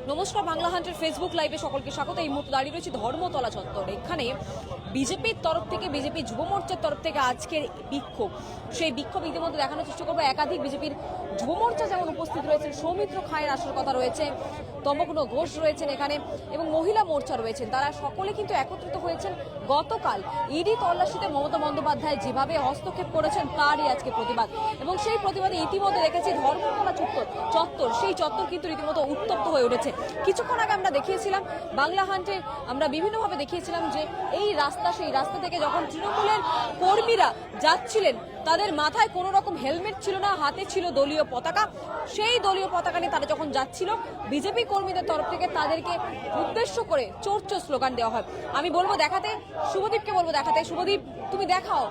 নমস্কার, বাংলা হান্টের ফেসবুক লাইভে সকলকে স্বাগত। এই মুহূর্তে দাঁড়িয়ে রয়েছে ধর্মতলা চত্বরে। এখানে বিজেপির তরফ থেকে, বিজেপি যুব মোর্চার তরফ থেকে আজকের বিক্ষোভ, সেই বিক্ষোভ ইতিমধ্যে দেখানোর চেষ্টা করবো। একাধিক বিজেপির যুব মোর্চা যেমন উপস্থিত রয়েছেন, সৌমিত্র খায়ের আসার কথা রয়েছে, তমগ্ন ঘোষ রয়েছেন এখানে, এবং মহিলা মোর্চা রয়েছেন। তারা সকলে কিন্তু একত্রিত হয়েছেন গতকাল ইডি তল্লাশিতে মমতা বন্দ্যোপাধ্যায় যেভাবে হস্তক্ষেপ করেছেন তারই আজকে প্রতিবাদ। এবং সেই প্রতিবাদে ইতিমধ্যে দেখেছি ধর্মতলা চত্বর, সেই চত্বর কিন্তু রীতিমতো উত্তপ্ত হয়ে উঠেছে। কিছুক্ষণ আগে আমরা দেখিয়েছিলাম, বাংলা হান্টে আমরা বিভিন্নভাবে দেখিয়েছিলাম যে এই রাস্তা, সেই রাস্তা থেকে যখন তৃণমূলের কর্মীরা যাচ্ছিলেন, তাদের মাথায় কোনো রকম হেলমেট ছিল না, হাতে ছিল দলীয় পতাকা। সেই দলীয় পতাকা নিয়ে তারা যখন যাচ্ছিল, বিজেপি কর্মীদের তরফ থেকে তাদেরকে উদ্দেশ্য করে চোর চোর স্লোগান দেওয়া হয়। আমি বলবো দেখাতে, শুভদীপকে বলবো দেখাতে। শুভদীপ, তুমি দেখাও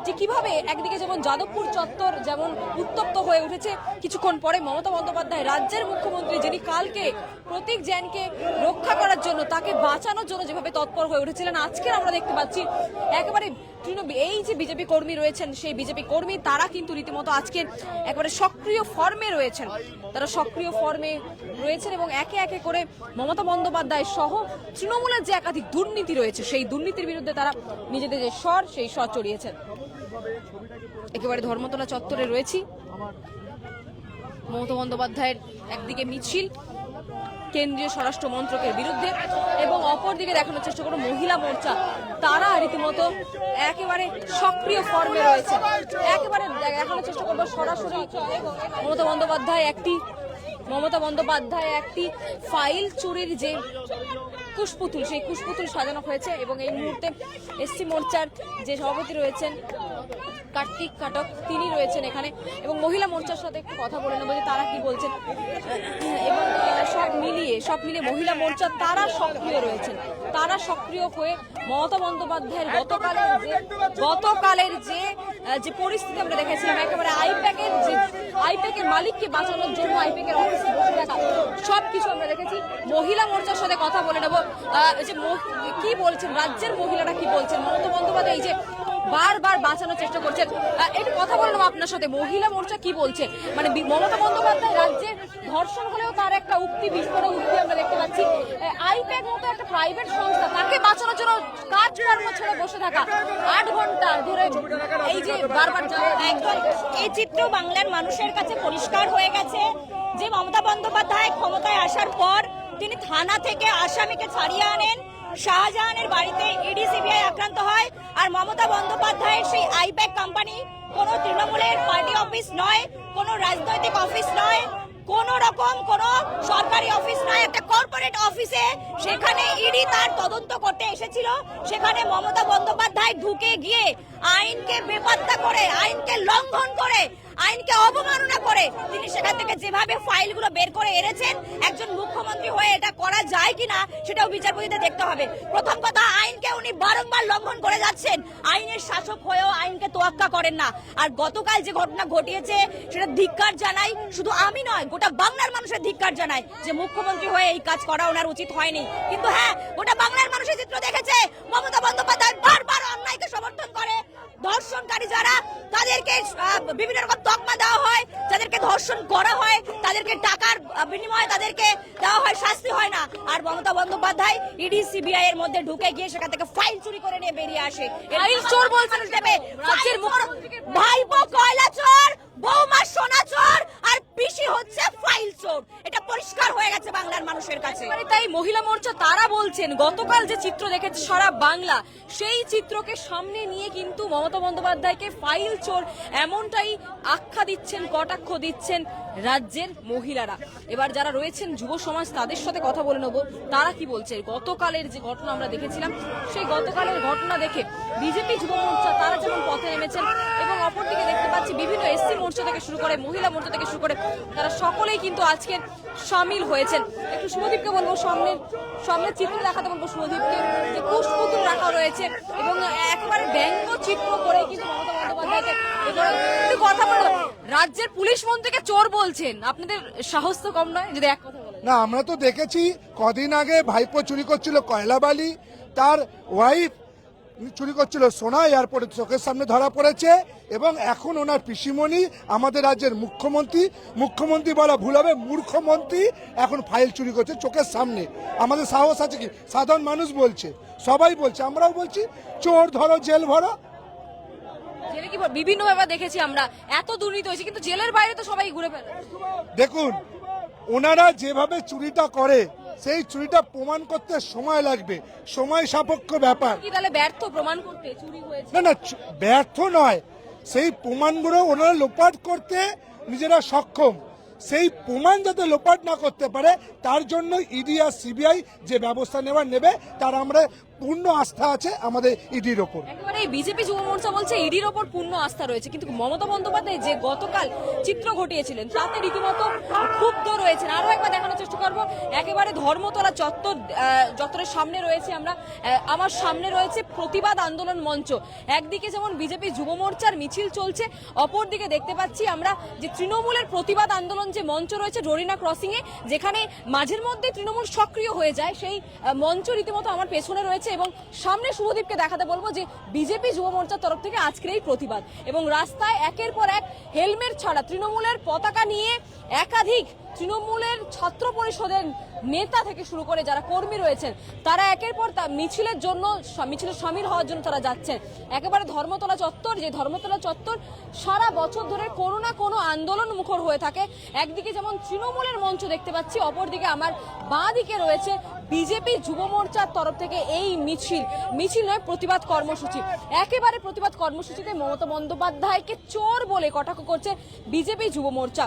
যে কিভাবে একদিকে যেমন যাদবপুর চত্বর যেমন উত্তপ্ত হয়ে উঠেছে, কিছুক্ষণ পরে মমতা বন্দ্যোপাধ্যায়, রাজ্যের মুখ্যমন্ত্রী, যিনি কালকে প্রতীক জ্যানকে রক্ষা করার জন্য, তাকে বাঁচানোর জন্য যেভাবে তৎপর হয়ে উঠেছিলেন, আজকে আমরা দেখতে পাচ্ছি একেবারে এই যে বিজেপি কর্মী রয়েছেন, সেই বিজেপি কর্মী তারা কিন্তু রীতিমতো আজকে একেবারে সক্রিয় ফর্মে রয়েছেন। তারা সক্রিয় ফর্মে রয়েছেন এবং একে একে করে মমতা বন্দ্যোপাধ্যায় সহ তৃণমূলের যে একাধিক দুর্নীতি রয়েছে, সেই দুর্নীতির বিরুদ্ধে তারা নিজেদের যে স্বর, সেই স্বর চড়িয়েছেন। একেবারে ধর্মতলা চত্বরে রয়েছি। মমতা বন্দ্যোপাধ্যায়ের একদিকে মিছিল কেন্দ্রীয় স্বরাষ্ট্র মন্ত্রকের বিরুদ্ধে, এবং অপরদিকে দেখানোর চেষ্টা করবো মহিলা মোর্চা, তারা রীতিমতো একেবারে সক্রিয় ফর্মে রয়েছে। একেবারে দেখানোর চেষ্টা করবো সরাসরি মমতা বন্দ্যোপাধ্যায় একটি ফাইল চুরির যে কুশপুতুল, সেই কুশপুতুল সাজানো হয়েছে। এবং এই মুহূর্তে এসসি মোর্চার যে সভাপতি রয়েছেন কার্তিক কাটক, তিনি রয়েছেন এখানে, এবং মহিলা মোর্চার সাথে একটু কথা বলে নেবো যে তারা কি বলছেন। এবং সব মিলিয়ে মহিলা মোর্চা তারা সক্রিয় রয়েছেন। তারা সক্রিয় হয়ে মমতা বন্দ্যোপাধ্যায়ের গতকালের যে পরিস্থিতি আমরা দেখেছিলাম, একেবারে আইপ্যাকের মালিককে বাঁচানোর জন্য আইপ্যাকের অফিসে বসে থাকা, সবকিছু আমরা দেখেছি। মহিলা মোর্চার সাথে কথা বলে নেবো যে কি বলছেন রাজ্যের মহিলারা, কি বলছেন মমতা বন্দ্যোপাধ্যায় এই যে বারবার বাঁচানোর চেষ্টা করছেন। একটু কথা বলে নেবো আপনার সাথে, মহিলা মোর্চা কি বলছে। মানে মমতা বন্দ্যোপাধ্যায় রাজ্যে ধর্ষণ হলেও তার একটা বিস্ফোরক উক্তি আমরা দেখতে পাচ্ছি। আইপ্যাক মতো একটা প্রাইভেট সংস্থা, তাকে বাঁচানোর জন্য কাজকর্ম ছেড়ে বসে থাকা 8 ঘন্টা ধরে, এই যে বারবার একদম এই চিত্র বাংলার মানুষের কাছে পরিষ্কার হয়ে গেছে যে মমতা বন্দ্যোপাধ্যায় ক্ষমতায় আসার পর তিনি থানা থেকে আসামিকে ছাড়িয়ে আনেন, শাহজাহানের বাড়িতে ইডি সিবিআই আক্রান্ত হয়, আর মমতা বন্দ্যোপাধ্যায়ের সেই আইপ্যাক কোম্পানি কোনো তৃণমূলের পার্টি অফিস নয়, কোনো রাজনৈতিক অফিস নয়, কোন রকম কোন সরকারি অফিস নয়, একটা কর্পোরেট অফিসে, সেখানে ইডি তার তদন্ত করতে এসেছিল। সেখানে মমতা বন্দ্যোপাধ্যায় ঢুকে গিয়ে আইনকে বেপাত্তা করে, আইনকে লঙ্ঘন করে, আইনকে অবমাননা করে তিনি সেখান থেকে যেভাবে ফাইলগুলো বের করে এনেছেন, একজন মুখ্যমন্ত্রী হয়ে এটা করা যায় কিনা সেটাও বিচারপতিদের দেখতে হবে। প্রথম কথা, আইনকে উনি বারংবার লঙ্ঘন করে যাচ্ছেন, আইনের শাসক হয়েও আইনকে তোয়াক্কা করেন না। আর গতকাল যে ঘটনা ঘটিয়েছে সেটা ধিক্কার জানাই, শুধু আমি নয় গোটা বাংলার মানুষের ধিক্কার জানাই যে মুখ্যমন্ত্রী হয়ে এই কাজ করা ওনার উচিত হয়নি। কিন্তু হ্যাঁ, গোটা বাংলার মানুষের চিত্র দেখেছে মমতা বন্দ্যোপাধ্যায় বারবার অন্যায়কে সমর্থন করে। ধর্ষণকারী যারা, তাদেরকে বিভিন্ন রকম তকমা দেওয়া হয়, যাদেরকে ধর্ষণ করা হয় তাদেরকে টাকার বিনিময়ে তাদেরকে দেওয়া হয়, শাস্তি হয় না। আর মমতা বন্দ্যোপাধ্যায় ইডি সিবিআই এর মধ্যে ঢুকে গিয়ে সেখান থেকে ফাইল চুরি করে নিয়ে বেরিয়ে আসে। চোর বলছেন দেবে, ভাইপো কয়লা চোর, বৌমা সোনা চোর, আর পিসি হচ্ছে ফাইল চোর। এটা পরিষ্কার হয়ে গেছে বাংলার মানুষের কাছে। তাই মহিলা মোর্চা তারা বলছেন, গতকাল যে চিত্র দেখেছে সারা বাংলা, সেই চিত্রকে সামনে নিয়ে কিন্তু মমতা বন্দ্যোপাধ্যায়কে ফাইল চোর এমনটাই আখ্যা দিচ্ছেন, কটাক্ষ দিচ্ছেন রাজ্যের মহিলারা। এবার যারা রয়েছেন যুব সমাজ, তাদের সাথে কথা বলে নেবো তারা কি বলছে। গতকালের যে ঘটনা আমরা দেখেছিলাম, সেই গতকালের ঘটনা দেখে বিজেপি যুব মোর্চা তারা যেমন পথে নেমেছেন, এবং অপরদিকে দেখতে পাচ্ছি বিভিন্ন এসসি মোর্চা থেকে শুরু করে, মহিলা মোর্চা থেকে শুরু করে, তারা সকলেই কিন্তু আজকে সামিল হয়েছেন। একটু শুভদীপকে বলবো সামনের চিত্র দেখাতে বলবো, শুভদীপকে যে কুশপুতুল রাখা রয়েছে এবং একেবারে ব্যঙ্গ চিত্র করে কিন্তু মমতা বন্দ্যোপাধ্যায়কে কথা বলবো। রাজ্যের পুলিশ মন্ত্রীকে চোর বলছেন, আপনাদের সাহস তো কম নয়? যদি এক কথা বলেন। না, আমরা তো দেখেছি কদিন আগে ভাইপো চুরি করছিল কয়লাবালি, তার ওয়াইফ চুরি করছিল সোনা, এয়ারপোর্টে চোখের সামনে ধরা পড়েছে। এবং এখন ওনার পিসিমণি আমাদের রাজ্যের মুখ্যমন্ত্রী বলা ভুল হবে, মূর্খমন্ত্রী এখন ফাইল চুরি করছে চোখের সামনে। আমাদের সাহস আছে কি? সাধারণ মানুষ বলছে, সবাই বলছে, আমরাও বলছি, চোর ধরো জেল ভরো। জেলে কি বিভিন্ন ব্যাপার দেখেছি আমরা, এত দুর্নীতি হয়েছে, কিন্তু জেলের বাইরে তো সবাই ঘুরে ফেলে। দেখুন, ওনারা যেভাবে চুরিটা করে সেই চুরিটা প্রমাণ করতে সময় লাগবে, সময় সাপেক্ষ ব্যাপার। কি তাহলে ব্যর্থ প্রমাণ করতে চুরি হয়েছে? না না, ব্যর্থ নয়, সেই প্রমাণগুলো ওনারা লোপাট করতে নিজেরা সক্ষম। সেই প্রমাণ যাতে লোপাট না করতে পারে তার জন্য ইডি আর সিবিআই যে ব্যবস্থা নেবে, তার আমরা পূর্ণ আস্থা আছে আমাদের ইডির ওপর। একেবারে বিজেপি যুব মোর্চা বলছে ইডির ওপর পূর্ণ আস্থা রয়েছে, কিন্তু মমতা বন্দ্যোপাধ্যায় যে গতকাল চিত্র ঘটিয়েছিলেন তাতে রীতিমতো ক্ষুব্ধ রয়েছেন। আরো একবার দেখানোর চেষ্টা করব, একেবারে ধর্মতলা চত্বরের সামনে রয়েছে আমরা, আমার সামনে রয়েছে প্রতিবাদ আন্দোলন মঞ্চ। একদিকে যেমন বিজেপি যুব মোর্চার মিছিল চলছে, অপরদিকে দেখতে পাচ্ছি আমরা যে তৃণমূলের প্রতিবাদ আন্দোলন যে মঞ্চ রয়েছে ডোরিনা ক্রসিং এ, যেখানে মাঝের মধ্যে তৃণমূল সক্রিয় হয়ে যায়, সেই মঞ্চ রীতিমতো আমার পেছনে রয়েছে। এবং সামনে শুভদীপকে দেখাতে বলবো যে বিজেপি যুব মোর্চার তরফ থেকে আজকের এই প্রতিবাদ, এবং রাস্তায় একের পর এক হেলমেট ছাড়া তৃণমূলের পতাকা নিয়ে একাধিক তৃণমূলের ছাত্র পরিষদের নেতা থেকে শুরু করে যারা কর্মী রয়েছেন তারা একের পর মিছিলের সামিল হওয়ার জন্য তারা যাচ্ছেন। একেবারে ধর্মতলা চত্বর, যে ধর্মতলা চত্বর সারা বছর ধরে কোনো না কোনো আন্দোলন মুখর হয়ে থাকে। একদিকে যেমন তৃণমূলের মঞ্চ দেখতে পাচ্ছি, অপরদিকে আমার বাঁ দিকে রয়েছে বিজেপি যুব মোর্চার তরফ থেকে এই মিছিল নয়, প্রতিবাদ কর্মসূচি। একেবারে প্রতিবাদ কর্মসূচিতে মমতা বন্দ্যোপাধ্যায়কে চোর বলে কটাক্ষ করছে বিজেপি যুব মোর্চা।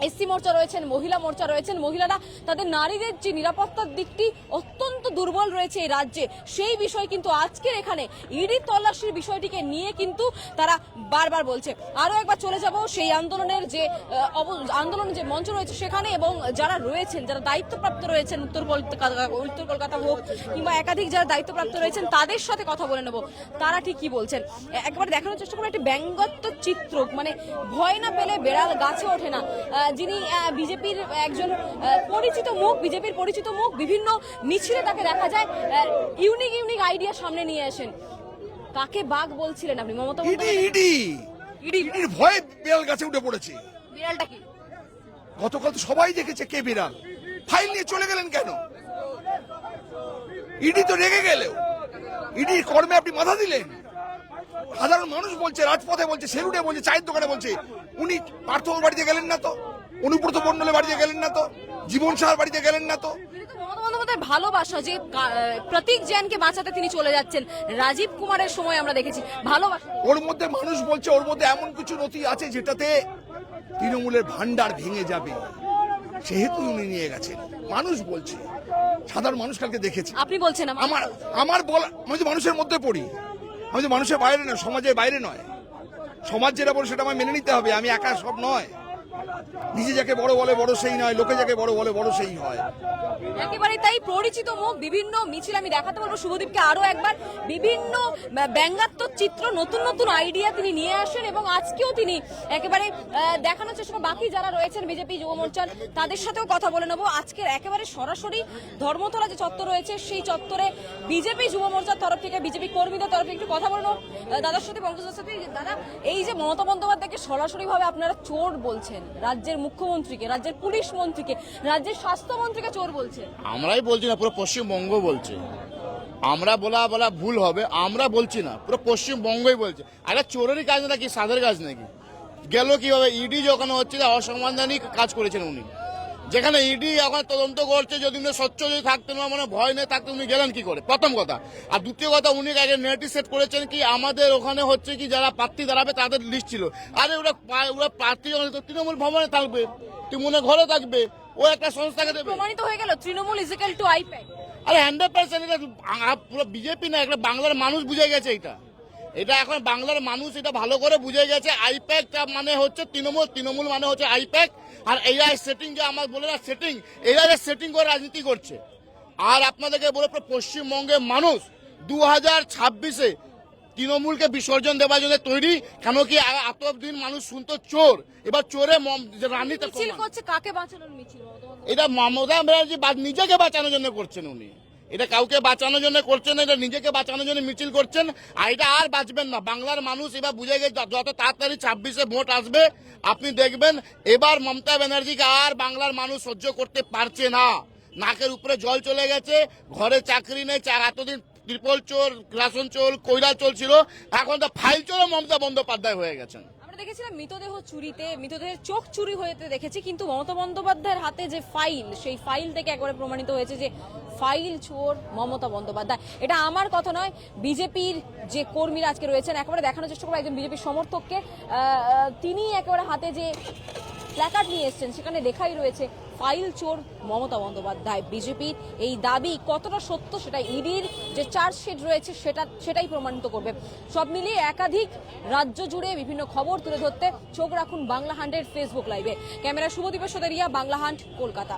এসসি মোর্চা রয়েছেন, মহিলা মোর্চা রয়েছেন, মহিলারা তাদের নারীদের যে নিরাপত্তার দিকটি অত্যন্ত দুর্বল রয়েছে এই রাজ্যে, সেই বিষয় কিন্তু আজকের এখানে ইডি তল্লাশির বিষয়টিকে নিয়ে কিন্তু তারা বারবার বলছে। আরো একবার চলে যাব সেই আন্দোলনের যে মঞ্চ রয়েছে সেখানে, এবং যারা রয়েছেন, যারা দায়িত্বপ্রাপ্ত রয়েছেন উত্তর কলকাতা হোক কিংবা একাধিক যারা দায়িত্বপ্রাপ্ত রয়েছেন তাদের সাথে কথা বলে নেব, তারা ঠিক কি বলছেন। একবারে দেখানোর চেষ্টা করবো একটি ব্যঙ্গাত্মক চিত্র, মানে ভয় না পেলে বেড়াল গাছে ওঠে না। যিনি বিজেপির একজন পরিচিত মুখ, বিভিন্ন মিছিলে তাকে দেখা যায় ইউনিক আইডিয়া সামনে নিয়ে আসেন। কাকে বাঘ বলছিলেন আপনি? মমতা ইডির ভয়ে বিড়াল গাছে উঠে পড়েছে। বিড়ালটা কি? গতকাল তো সবাই দেখেছে কে বিড়াল। ফাইল নিয়ে চলে গেলেন কেন? ইডি তো রেগে গেলেও ইডির কর্মে আপনি বাধা দিলেন। সাধারণ মানুষ বলছে, রাজপথে বলছে, সেলুটে বলছে, চায়ের দোকানে বলছে, উনি পার্থর বাড়িতে গেলেন না তো, অনুব্রত মণ্ডলের বাড়িতে গেলেন না তো, জীবন সাহার বাড়িতে গেলেন না তো। মমতা বন্দ্যোপাধ্যায়ের ভালোবাসা, যে প্রতীক জ্যানকে বাঁচাতে তিনি চলে যাচ্ছেন, রাজীব কুমারের সময় আমরা দেখেছি ভালোবাসা। ওর মধ্যে মানুষ বলছে ওর মধ্যে এমন কিছু নথি আছে যেটাতে তৃণমূলের ভান্ডার ভেঙে যাবে, সেহেতু উনি নিয়ে গেছেন। মানুষ বলছে, সাধারণ মানুষ কালকে দেখেছে। আপনি বলছেন? আমার বলা, আমি তো মানুষের মধ্যে পড়ি, আমি তো মানুষের বাইরে নয়, সমাজের বাইরে নয়। সমাজ যেটা বলে সেটা আমায় মেনে নিতে হবে, আমি একা সব নয়। নিজে যাকে বড় বলে বড় সেই নয়, লোকে যাকে বড় বলে বড় সেই হয়। একেবারে তাই, পরিচিত মুখ, বিভিন্ন মিছিল আমি দেখাতে বলবো শুভদীপকে আরো একবার, বিভিন্ন ব্যঙ্গাত্মক চিত্র, নতুন আইডিয়া তিনি নিয়ে আসেন, এবং আজকেও তিনি একেবারে দেখানোর চেষ্টা করেন। বাকি যারা রয়েছেন বিজেপি যুব মোর্চার তাদের সাথেও কথা বলে নেবো। আজকের একেবারে সরাসরি ধর্মতলা যে চত্বর রয়েছে সেই চত্বরে বিজেপি যুব মোর্চার তরফ থেকে, বিজেপি কর্মীদের তরফে একটু কথা বলে নেবো দাদার সাথে, পঙ্কজের সাথে। দাদা, এই যে মমতা বন্দ্যোপাধ্যায়কে সরাসরি ভাবে আপনারা চোর বলছেন, রাজ্যের মুখ্যমন্ত্রীকে, রাজ্যের পুলিশ মন্ত্রীকে, রাজ্যের স্বাস্থ্যমন্ত্রীকে চোর বলছেন, আমরাই বলছি না, পুরো পশ্চিমবঙ্গ বলছে। আমরা বলা ভুল হবে, আমরা বলছি না, পুরো পশ্চিমবঙ্গই বলছে। আরে চোরেরই কাজ নাকি, সাদের কাজ নাকি? গেল কিভাবে? ইডি যখন হচ্ছে অসাংবিধানিক কাজ করেছেন উনি, যেখানে ইডি এখন তদন্ত করছে। যদি উনি স্বচ্ছ যদি থাকতেন, মানে ভয় নেই থাকতে, উনি গেলেন কি করে? প্রথম কথা। আর দ্বিতীয় কথা, উনি আগে নেগেটিভ সেট করেছেন কি আমাদের ওখানে হচ্ছে কি যারা প্রার্থী দাঁড়াবে তাদের লিস্ট ছিল। আরে ওরা প্রার্থী তৃণমূল ভবনে থাকবে, তৃণমূলের ঘরে থাকবে, ও একটা সংস্থাকে দেবে। প্রমাণিত হয়ে গেল Trinamool is equal to I-PAC. আরে 100% এটা পুরো বিজেপি না, একটা বাংলার মানুষ বুঝে গেছে। এটা এখন বাংলার মানুষ এটা ভালো করে বুঝে গেছে। আইপ্যাক মানে হচ্ছে তৃণমূল মানে হচ্ছে আইপ্যাক। আর এআই সেটিং, যে আমার বলে না সেটিং, এআই সেটিং করে রাজনীতি করছে। আর আপনাদেরকে বলে পশ্চিমবঙ্গের মানুষ 2026-এ তৃণমূলকে বিসর্জন দেওয়ার জন্য তৈরি। কেন কি এতদিন মানুষ শুনতো চোর, এবার চোরে রানীতে মিছিল করছে। কাকে বাঁচানোর মিছিল? এটা মমতা ব্যানার্জি নিজেকে বাঁচানোর জন্য করছেন উনি। এটা কাউকে বাঁচানোর জন্য করছেন না, এটা নিজেকে বাঁচানোর জন্য মিছিল করছেন। আর এটা আর বাঁচবেন না। বাংলার মানুষ এবার বুঝে গেছে, যত তাড়াতাড়ি 26-এ ভোট আসবে আপনি দেখবেন এবার মমতা ব্যানার্জিকে আর বাংলার মানুষ সহ্য করতে পারছে না। নাকের উপরে জল চলে গেছে, ঘরে চাকরি নেই, এতদিন ট্রিপল চোর, রাশন চোর, কইরা চলছিল, এখন তো ফাইল চোরও মমতা বন্দ্যোপাধ্যায় হয়ে গেছেন। আমরা দেখেছিলাম মৃতদেহ চুরিতে, মৃতদেহের চোখ চুরি হয়েতে দেখেছি, কিন্তু মমতা বন্দ্যোপাধ্যায়ের হাতে যে ফাইল, সেই ফাইল থেকে একবারে প্রমাণিত হয়েছে যে ফাইল চোর মমতা বন্দ্যোপাধ্যায়। এটা আমার কথা নয়, বিজেপির যে কর্মীরা আজকে রয়েছেন, একেবারে দেখানোর চেষ্টা করবো একজন বিজেপির সমর্থককে, তিনি একেবারে হাতে যে প্ল্যাকার্ড নিয়ে এসেছেন সেখানে লেখাই রয়েছে ফাইল চোর মমতা বন্দ্যোপাধ্যায়। বিজেপির এই দাবি কতটা সত্য সেটা ইডির যে চার্জশিট রয়েছে সেটাই প্রমাণিত করবে। সব মিলিয়ে একাধিক রাজ্য জুড়ে বিভিন্ন খবর তুলে ধরতে চোখ রাখুন বাংলা হান্টের ফেসবুক লাইভে। ক্যামেরা শুভদীপের সাথে রিয়া, বাংলা হান্ট, কলকাতা।